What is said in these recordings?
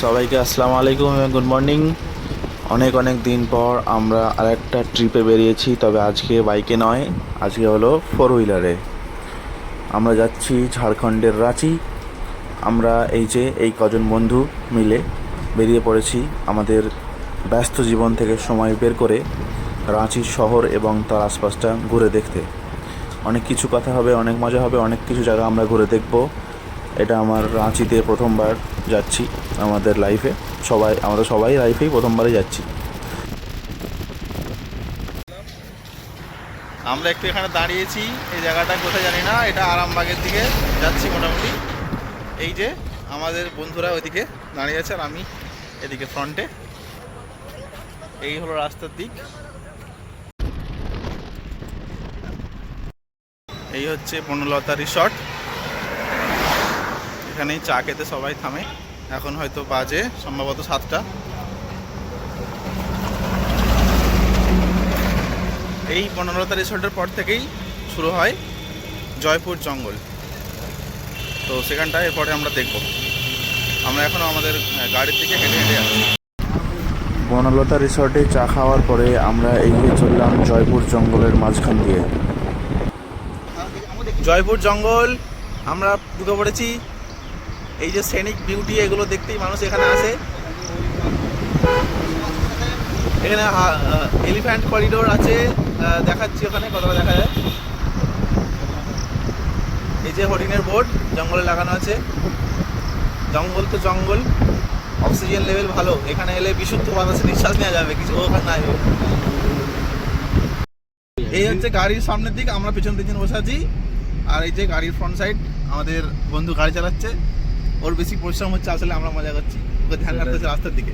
সবাইকে আসসালামু আলাইকুম এবং গুড মর্নিং। অনেক অনেক দিন পর আমরা আরেকটা ট্রিপে বেরিয়েছি, তবে আজকে বাইকে নয়, আজকে হলো 4 হুইলারে। আমরা যাচ্ছি ঝাড়খণ্ডের রাঁচি। আমরা এই কজন বন্ধু মিলে বেরিয়ে পড়েছি আমাদের ব্যস্ত জীবন থেকে সময় বের করে রাঁচির শহর এবং তার আশপাশটা ঘুরে দেখতে। অনেক কিছু কথা হবে, অনেক মজা হবে, অনেক কিছু জায়গা আমরা ঘুরে দেখব। এটা আমার রাঁচিতে প্রথমবার যাচ্ছি আমাদের লাইফে। আমরা সবাই লাইফেই প্রথমবারই যাচ্ছি। আমরা একটু এখানে দাঁড়িয়েছি, এই জায়গাটা কোথায় জানি না, এটা আরামবাগের দিকে যাচ্ছি মোটামুটি। এই যে আমাদের বন্ধুরা ওইদিকে দাঁড়িয়ে আছে আর আমি এদিকে ফ্রন্টে। এই হলো রাস্তার দিক। এই হচ্ছে বনলতা রিসর্ট। এখানেই চা খেতে সবাই থামে। এখন হয়তো বাজে সম্ভবত 7টা। এই বনলতা রিসর্টের পর থেকেই শুরু হয় জয়পুর জঙ্গল। তো সেখানটায় এরপরে আমরা দেখব। আমরা এখনও আমাদের গাড়ির দিকে হেঁটে হেঁটে যাচ্ছি। বনলতা রিসর্টে চা খাওয়ার পরে আমরা এগিয়ে চললাম জয়পুর জঙ্গলের মাঝখান দিয়ে। জয়পুর জঙ্গল আমরা ঢুকে পড়েছি। এই যে সেনিক বিউটি, এগুলো দেখতেই মানুষ এখানে আসে। এখানে এলিফ্যান্ট করিডোর আছে, দেখাচ্ছি ওখানে কতটা দেখা যায়। এই যে হরিণের বোর্ড জঙ্গলে লাগানো আছে। জঙ্গল তো জঙ্গল, অক্সিজেন লেভেল ভালো। এখানে এলে বিশুদ্ধ বাতাসে নিঃশ্বাস নেওয়া যাবে, কিছু ওখানে নাই। এই হচ্ছে গাড়ির সামনের দিক, আমরা পেছন পেছন বসে আছি। আর এই যে গাড়ির ফ্রন্ট সাইড, আমাদের বন্ধু গাড়ি চালাচ্ছে। ওর বেশি পরিশ্রম হচ্ছে, আসলে আমরা মজা করছি, ওকে ধ্যান রাখতে হচ্ছে রাস্তার দিকে।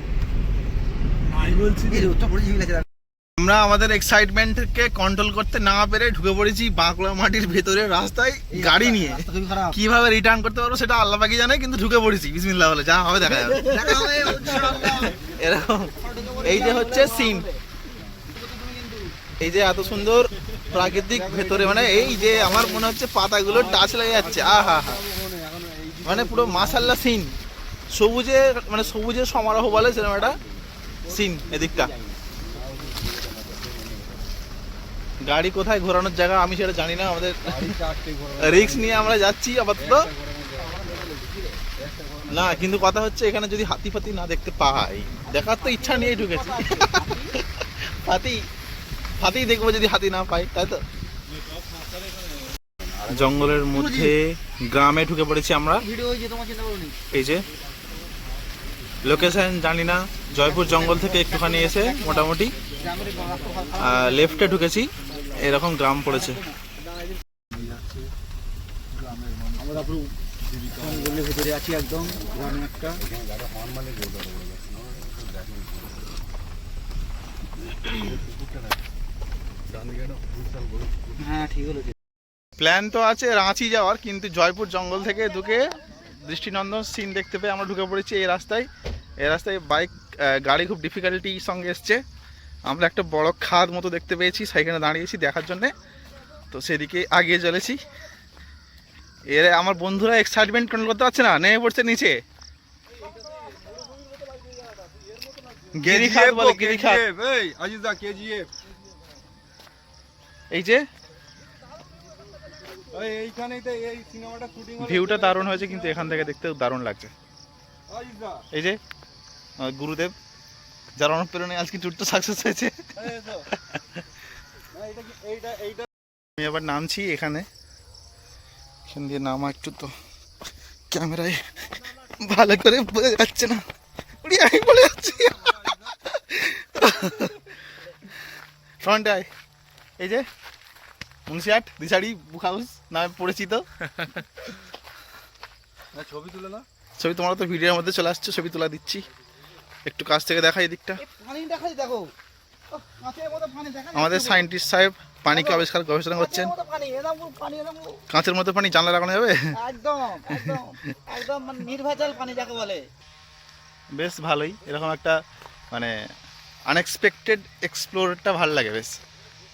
আমরা আমাদের এক্সাইটমেন্টকে কন্ট্রোল করতে না পেরে ঢুকে পড়েছি বাঁকুড়া মাটির ভেতরে রাস্তায় গাড়ি নিয়ে। কিভাবে রিটার্ন করতে পারবো সেটা আল্লাহ পাকি জানে, কিন্তু ঢুকে পড়েছি। বিসমিল্লাহ বলে যা হবে দেখা যাবে। এরকম এই যে হচ্ছে সিন, এই যে এত সুন্দর প্রাকৃতিক ভেতরে, মানে এই যে আমার মনে হচ্ছে পাতাগুলো টাচ লেগে যাচ্ছে। আহা হা, মানে পুরো মাশাআল্লাহ সিন। সবুজে মানে সবুজের সমারোহ বলে সেরকম একটা সিন এদিকটা। গাড়ি কোথায় ঘোরানোর জায়গা আমি সেটা জানি না, আমাদের রিস্ক নিয়ে আমরা যাচ্ছি আপাতত। না কিন্তু কথা হচ্ছে এখানে যদি হাতি ফাতি না দেখতে পাই, দেখার তো ইচ্ছা নিয়েই ঢুকেছি। হাতি দেখবো যদি হাতি না পাই, তাই তো। জঙ্গলের মধ্যে গ্রামে ঢুকে পড়েছি আমরা। এই যে লোকেশন জানি না, জয়পুর জঙ্গল থেকে একটুখানি এসে মোটামুটি লেফটে ঢুকেছি, এরকম গ্রাম পড়েছে। আমরা পুরো জঙ্গলের ভিতরে আছি, একদম গ্রামে একটা। হ্যাঁ ঠিক হলো। প্ল্যান তো আছে রাঁচি যাওয়ার, কিন্তু জয়পুর জঙ্গল থেকে ঢুকে দৃষ্টিনন্দন সিন দেখতে পেয়ে আমরা ঢুকে পড়েছি এই রাস্তায়। এই রাস্তায় গাড়ি খুব ডিফিকাল্টির সঙ্গে এসছে। আমরা একটা বড় খাদ মতো দেখতে পেয়েছি, সেখানে দাঁড়িয়েছি দেখার জন্যে। তো সেদিকে আগিয়ে চলেছি। এর আমার বন্ধুরা এক্সাইটমেন্ট কন্ট্রোল করতে পারছে না, নেমে পড়ছে নিচে। গিরিখাত বলে, গিরিখাত। এই যে ভিউটা দারুণ হয়েছে, কিন্তু এখান থেকে দেখতে দারুণ লাগছে। এই যে গুরুদেব, যার অনুপ্রেরণে আজকে ট্যুরটা সাকসেস হয়েছে। আমি আবার নামছি এখানে, এখান দিয়ে নামা একটু তো ক্যামেরায় ভালো করে বোঝা যাচ্ছে না, আমি বলে যাচ্ছি। ফ্রন্টে আয়। এই যে মুন্সিয়াট দিশাড়ি বুক হাউস নামে পরিচিত। ছবি তুলে না, ছবি তোমরা তো ভিডিওর মধ্যে চলে আসছো, ছবি তোলা দিচ্ছি। একটু কাছ থেকে দেখা এই দিকটা। আমাদের সায়েন্টিস্ট সাহেব পানিকে আবিষ্কার গবেষণা করছেন। কাঁচের মতো পানি জানলা লাগানো যাবে, একদম একদম একদম নির্ভেজাল পানি যাকে বলে। বেশ ভালোই, এরকম একটা মানে আনএক্সপেক্টেড এক্সপ্লোরটা ভালো লাগে বেশ।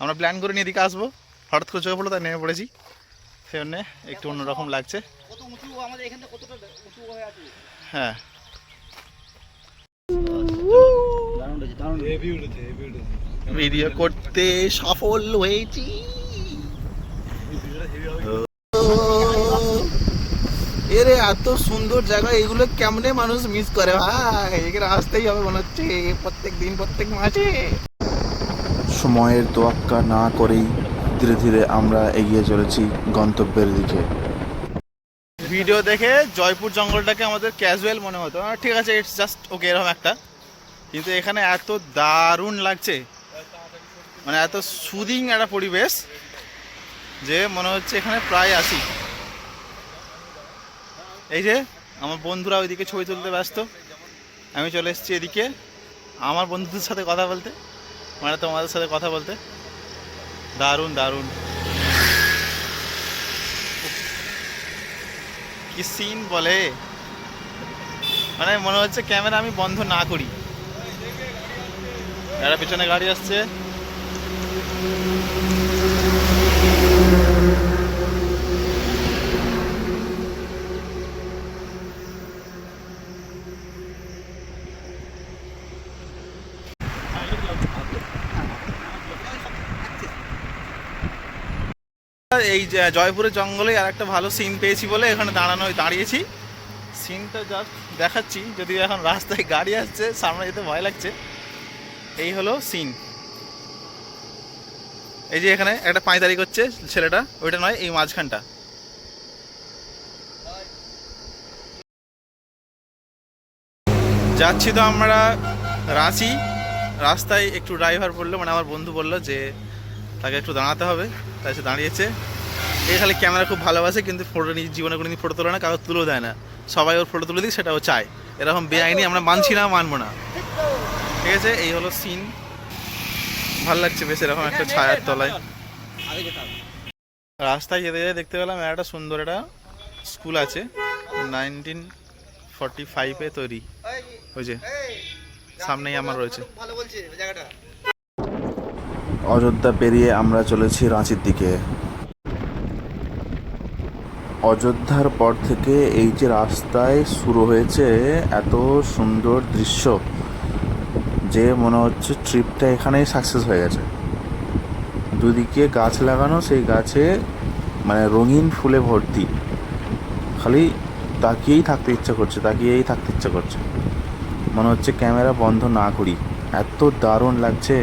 আমরা প্ল্যান করে নিয়ে এদিকে আসবো, হঠাৎ করে চোখে পড়লো তাই নেমে পড়েছি। সেই জন্যে একটু অন্যরকম লাগছে। হ্যাঁ ভিডিও করতে সফল হয়েছি। এরে এত সুন্দর জায়গা, এগুলো কেমনে মানুষ মিস করে ভাই, এখানে আসতেই হবে মনে হচ্ছে প্রত্যেক দিন প্রত্যেক মাসে। সময়ের তোয়াক্কা না করেই ধীরে ধীরে আমরা এগিয়ে চলেছি গন্তব্যের দিকে। ভিডিও দেখে জয়পুর জঙ্গলটাকে আমাদের ক্যাজুয়াল মনে হতো, ঠিক আছে ইটস জাস্ট ওকে এরকম একটা, কিন্তু এখানে এত দারুণ লাগছে, মানে এত সুদিং একটা পরিবেশ যে মনে হচ্ছে এখানে প্রায় আসি। এই যে আমার বন্ধুরা ওইদিকে ছবি তুলতে ব্যস্ত, আমি চলে এসেছি এদিকে আমার বন্ধুদের সাথে কথা বলতে, মানে তোমাদের সাথে কথা বলতে। দারুণ দারুণ কি সিন বলে, মানে মনে হচ্ছে ক্যামেরা আমি বন্ধ না করি। একটা পিছনে গাড়ি আসছে, এই জয়পুরের জঙ্গলে আর একটা ভালো সিন পেয়েছি বলে এখানে দাঁড়িয়েছি। সিনটা জাস্ট দেখাচ্ছি, যদিও এখন রাস্তায় গাড়ি আসছে, সামনে যেতে ভয় লাগছে। এই হলো সিন, এই যে এখানে একটা পাঁয়তারি করছে ছেলেটা, ওইটা নয়, এই মাঝখানটা। যাচ্ছি তো আমরা রাঁচি, রাস্তায় একটু ড্রাইভার বললো, মানে আমার বন্ধু বললো যে তাকে একটু দাঁড়াতে হবে, তাই সে দাঁড়িয়েছে। এই খালি ক্যামেরা খুব ভালোবাসে, কিন্তু ফটো নিয়ে জীবনে কোনোদিন ফটো তোলে না, কাগজ তুলেও দেয় না, সবাই ওর ফটো তুলে দিই সেটাও চায়। এরকম বেআইনি আমরা মানছি না, মানবো না, ঠিক আছে। এই হলো সিন, ভালো লাগছে বেশ এরকম একটা ছায়ার তলায়। রাস্তায় যেতে যেতে দেখতে পেলাম একটা সুন্দর একটা স্কুল আছে, 1945-এ তৈরি, ওই যে সামনেই আমার রয়েছে। অযোধ্যা পেরিয়ে আমরা চলেছি রাঁচির দিকে। অযোধ্যার পর থেকে এই যে রাস্তায় শুরু হয়েছে এত সুন্দর দৃশ্য যে মনে হচ্ছে ট্রিপটা এখানেই সাকসেস হয়ে গেছে। দুদিকে গাছ লাগানো, সেই গাছে মানে রঙিন ফুলে ভর্তি, খালি তাকিয়েই থাকতে ইচ্ছা করছে, তাকিয়েই থাকতে ইচ্ছা করছে, মনে হচ্ছে ক্যামেরা বন্ধ না করি, এত দারুণ লাগছে।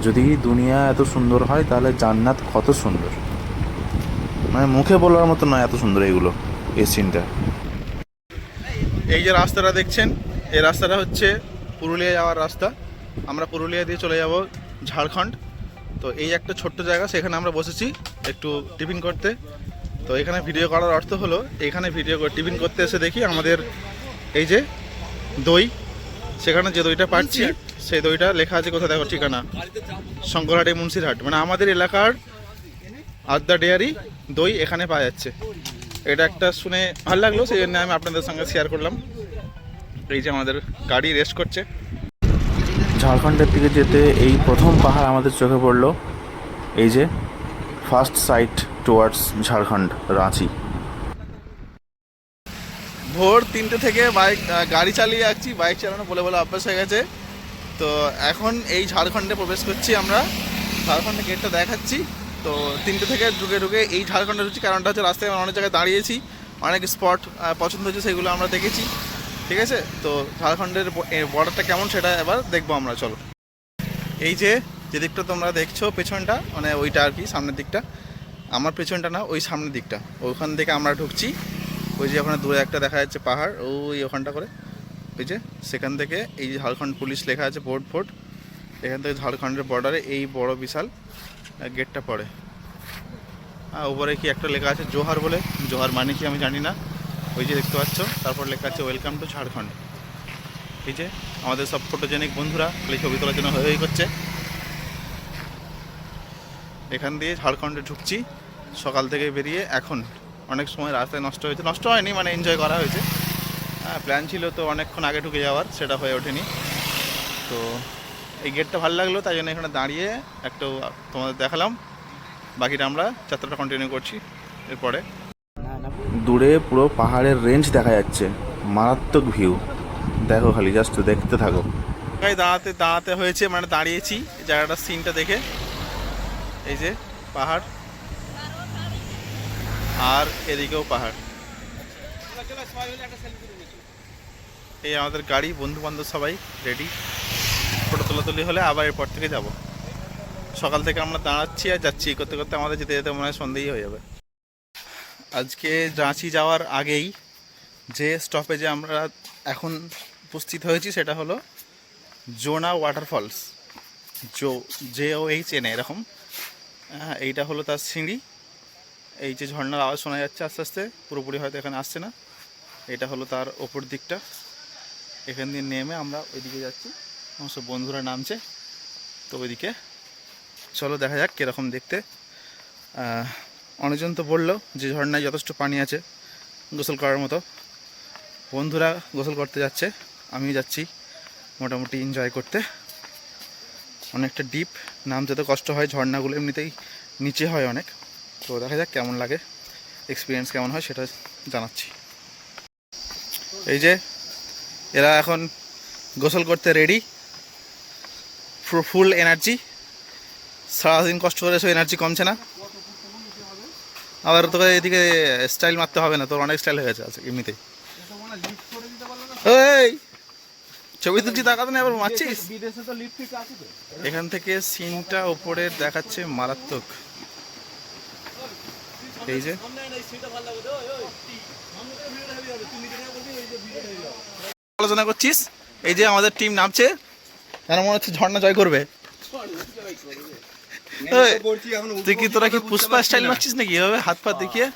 যদি দুনিয়া এত সুন্দর হয় তাহলে জান্নাত কত সুন্দর, মানে মুখে বলার মতো নয়, এত সুন্দর এইগুলো, এই সিনটা। এই যে রাস্তাটা দেখছেন, এই রাস্তাটা হচ্ছে পুরুলিয়া যাওয়ার রাস্তা। আমরা পুরুলিয়া দিয়ে চলে যাব ঝাড়খণ্ড। তো এই একটা ছোট্ট জায়গা, সেখানে আমরা বসেছি একটু টিফিন করতে। তো এখানে ভিডিও করার অর্থ হলো, এখানে টিফিন করতে এসে দেখি আমাদের এই যে দই, সেখানে যে দইটা পাচ্ছি সেই দইটা লেখা আছে কোথায় দেখো ঠিকানা, শঙ্করহাটে মুন্সিরহাট, মানে আমাদের এলাকার আদ্যা ডেয়ারি দই এখানে পাওয়া যাচ্ছে। এটা একটা শুনে ভালো লাগলো, সেই জন্য আমি আপনাদের সঙ্গে শেয়ার করলাম। এই যে আমাদের গাড়ি রেস্ট করছে। ঝাড়খণ্ডের দিকে যেতে এই প্রথম পাহাড় আমাদের চোখে পড়লো, এই যে first sight towards Jharkhand, Ranchi. ভোর 3টে থেকে গাড়ি চালিয়ে যাচ্ছি, বাইক চালানো বলে বলে অভ্যাস হয়ে গেছে। তো এখন এই ঝাড়খণ্ডে প্রবেশ করছি আমরা, ঝাড়খণ্ডের গেটটা দেখাচ্ছি। তো 3টে থেকে ঢুকে এই ঝাড়খণ্ডে ঢুকছি, কারণটা হচ্ছে রাস্তায় অনেক জায়গায় দাঁড়িয়েছি, অনেক স্পট পছন্দ হচ্ছে, সেগুলো আমরা দেখেছি, ঠিক আছে। তো ঝাড়খণ্ডের বর্ডারটা কেমন সেটা এবার দেখবো আমরা, চলো। এই যে দিকটা তোমরা দেখছো পেছনটা, মানে ওইটা আর কি সামনের দিকটা, আমার পেছনটা না, ওই সামনের দিকটা, ওইখান থেকে আমরা ঢুকছি। ওই যে ওখানে দূরে একটা দেখা যাচ্ছে পাহাড়, ওই ওখানটা করে, ওই যে সেখান থেকে এই যে ঝাড়খণ্ড পুলিশ লেখা আছে, বোর্ড, এখান থেকে ঝাড়খণ্ডের বর্ডারে এই বড় বিশাল গেটটা পড়ে। উপরে কি একটা লেখা আছে জোহার বলে, জোহার মানে কি আমি জানি না, ওই যে দেখতে পাচ্ছ, তারপর লেখা আছে ওয়েলকাম টু ঝাড়খণ্ড। এই যে আমাদের সব ফটোজেনিক বন্ধুরা খালি ছবি তোলার জন্য হয়ে করছে। এখান দিয়ে ঝাড়খণ্ডে ঢুকছি সকাল থেকে বেরিয়ে। এখন অনেক সময় রাস্তায় নষ্ট হয়েছে, নষ্ট হয়নি, মানে এনজয় করা হয়েছে। প্ল্যান ছিল তো অনেকক্ষণ আগে ঢুকে যাওয়ার, সেটা হয়ে ওঠেনি। তো এই গেটটা ভালো লাগলো, তাই জন্য এখানে দাঁড়িয়ে একটু তোমাদের দেখালাম। বাকিটা আমরা যাত্রাটা কন্টিনিউ করছি এরপরে। দূরে পুরো পাহাড়ের রেঞ্জ দেখা যাচ্ছে, মারাত্মক ভিউ, দেখো খালি জাস্ট দেখতে থাকো। দাঁড়াতে দাঁড়াতে হয়েছে, মানে দাঁড়িয়েছি জায়গাটার সিনটা দেখে। এই যে পাহাড়, আর এদিকেও পাহাড়। এই আমাদের গাড়ি, বন্ধু বান্ধব সবাই রেডি। ফটো তোলাতুলি হলে আবার এরপর থেকে যাব। সকাল থেকে আমরা দাঁড়াচ্ছি আর যাচ্ছি, করতে করতে আমাদের যেতে যেতে মনে হয় সন্ধ্যেই হয়ে যাবে। আজকে রাঁচি যাওয়ার আগেই যে স্টপেজে আমরা এখন উপস্থিত হয়েছি সেটা হলো জোনা ওয়াটারফলস। JOHN এরকম। এইটা হলো তার সিঁড়ি। এই যে ঝর্ণার আওয়াজ শোনা যাচ্ছে আস্তে আস্তে, পুরোপুরি হয়তো এখানে আসছে না। এটা হলো তার ওপর দিকটা। এখান দিয়ে নেমে আমরা ওইদিকে যাচ্ছি, আমার সব বন্ধুরা নামছে। তো ওইদিকে চলো দেখা যাক কীরকম দেখতে। অনেকজন তো বললো যে ঝর্ণায় যথেষ্ট পানি আছে গোসল করার মতো। বন্ধুরা গোসল করতে যাচ্ছে, আমি যাচ্ছি মোটামুটি এনজয় করতে। অনেকটা ডিপ, নামতে তো কষ্ট হয়, ঝর্ণাগুলো এমনিতেই নিচে হয় অনেক। তো দেখা যাক কেমন লাগে, এক্সপিরিয়েন্স কেমন হয় সেটা জানাচ্ছি। এই যে এরা এখন গোসল করতে রেডি, ফুল এনার্জি। সারাদিন কষ্ট করে সে এনার্জি কমছে না। আবার তোকে এদিকে স্টাইল মারতে হবে না, তোর অনেক স্টাইল হয়ে গেছে আছে এমনিতেই। এই ছবি তুলছি তাকাতে না, আবার মারছিস। এখান থেকে সিনটা ওপরে দেখাচ্ছে মারাত্মক। এই যে আলোচনা করছিস, এই যে আমাদের টিম নামছে, যেন মনে হচ্ছে ঝর্ণা জয় করবে। তুই কি, তোরা কি পুষ্পা স্টাইল মারছিস নাকি এভাবে হাত পা দেখিয়ে?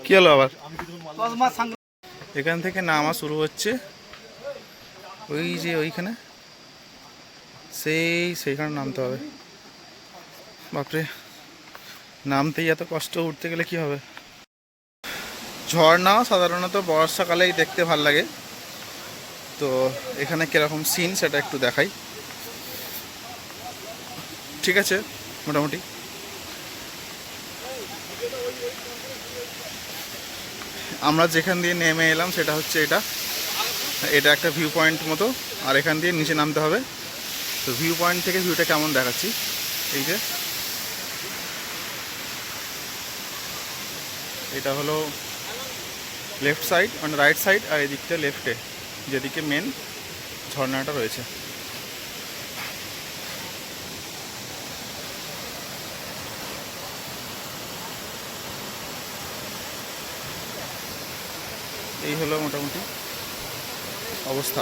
কি হলো আবার? এখান থেকে নামা শুরু হচ্ছে, ওই যে ওইখানে, সেইখানে নামতে হবে। বাপরে, নামতেই এত কষ্ট, উঠতে গেলে কি হবে। ঝর্ণা সাধারণত বর্ষাকালেই দেখতে ভাল লাগে। তো এখানে কিরকম সিন সেটা একটু দেখাই। ঠিক আছে, মোটামুটি আমরা যেখান দিয়ে নেমে এলাম সেটা হচ্ছে এটা একটা ভিউ পয়েন্ট মতো, আর এখান দিয়ে নিচে নামতে হবে। তো ভিউ পয়েন্ট থেকে ভিউটা কেমন দেখাচ্ছি। এই যে এটা হলো লেফট সাইড, মানে রাইট সাইড, আর এদিকটা লেফটে, যেদিকে মেন ঝর্ণাটা রয়েছে। এই হলো মোটামুটি অবস্থা।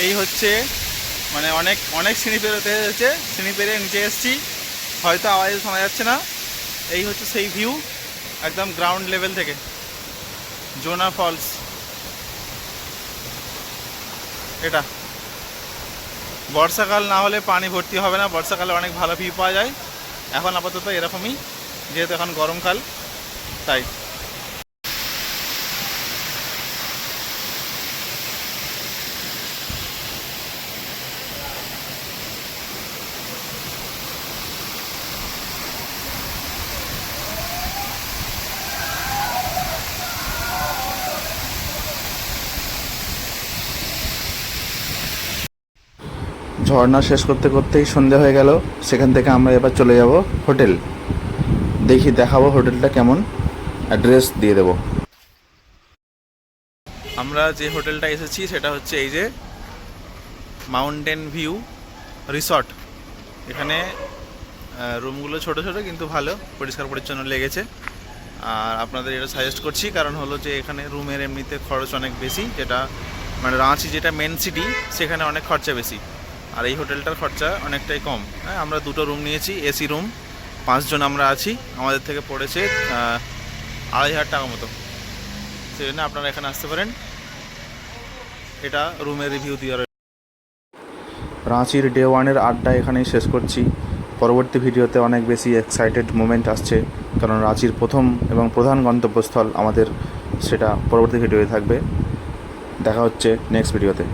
এই হচ্ছে মানে অনেক অনেক সিঁড়ি পেরোতে হয়েছে, সিঁড়ি পেরিয়ে নিচে এসেছি, হয়তো আওয়াজ শোনা যাচ্ছে না। এই হচ্ছে সেই ভিউ একদম গ্রাউন্ড লেভেল থেকে, জোনা ফলস। এটা বর্ষাকাল না হলে পানি ভর্তি হবে না, বর্ষাকালে অনেক ভালো ভিউ পাওয়া যায়। এখন আপাতত এরকমই, যেহেতু এখন গরমকাল তাই। ঝর্ণা শেষ করতে করতেই সন্ধে হয়ে গেল। সেখান থেকে আমরা এবার চলে যাব হোটেল। দেখাবো হোটেলটা কেমন, অ্যাড্রেস দিয়ে দেব। আমরা যে হোটেলটা এসেছি সেটা হচ্ছে এই যে মাউন্টেন ভিউ রিসর্ট। এখানে রুমগুলো ছোট ছোট কিন্তু ভালো, পরিষ্কার পরিচ্ছন্ন লেগেছে। আর আপনাদের এটা সাজেস্ট করছি, কারণ হলো যে এখানে রুমের এমনিতে খরচ অনেক বেশি, যেটা মানে রাঁচি যেটা মেন সিটি সেখানে অনেক খরচা বেশি, আর এই হোটেলটার খরচা অনেকটাই কম। হ্যাঁ, আমরা দুটো রুম নিয়েছি, এসি রুম, 5 জন আমরা আছি। আমাদের থেকে পড়েছে 2500 টাকা মতো। সেই জন্য আপনারা এখানে আসতে পারেন। এটা রুমের রিভিউ দেওয়ার। রাঁচির ডে 1-এর আড্ডা এখানেই শেষ করছি। পরবর্তী ভিডিওতে অনেক বেশি এক্সাইটেড মোমেন্ট আসছে, কারণ রাঁচির প্রথম এবং প্রধান গন্তব্যস্থল আমাদের, সেটা পরবর্তী ভিডিওতে থাকবে। দেখা হচ্ছে নেক্সট ভিডিওতে।